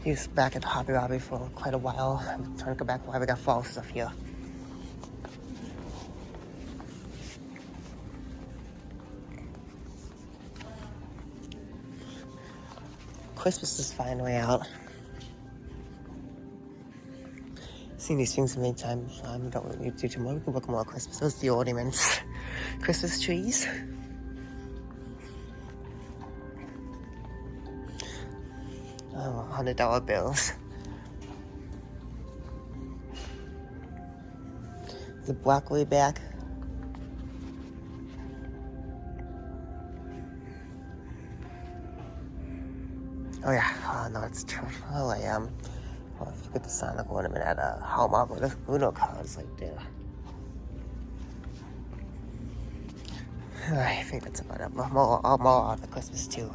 He was back at Hobby Lobby for quite a while. I'm trying to go back while we got fall stuff here. Christmas is finally out. Seen these things many times. I don't really need to do too much. We can look more at Christmas. Those are the ornaments. Christmas trees. Oh, $100 bills. The broccoli back. Oh yeah, oh no, it's true. Oh, I am. Oh, if you get the Sonic ornament at a Hallmark with Uno cards like there. I think that's about it. More on the Christmas too.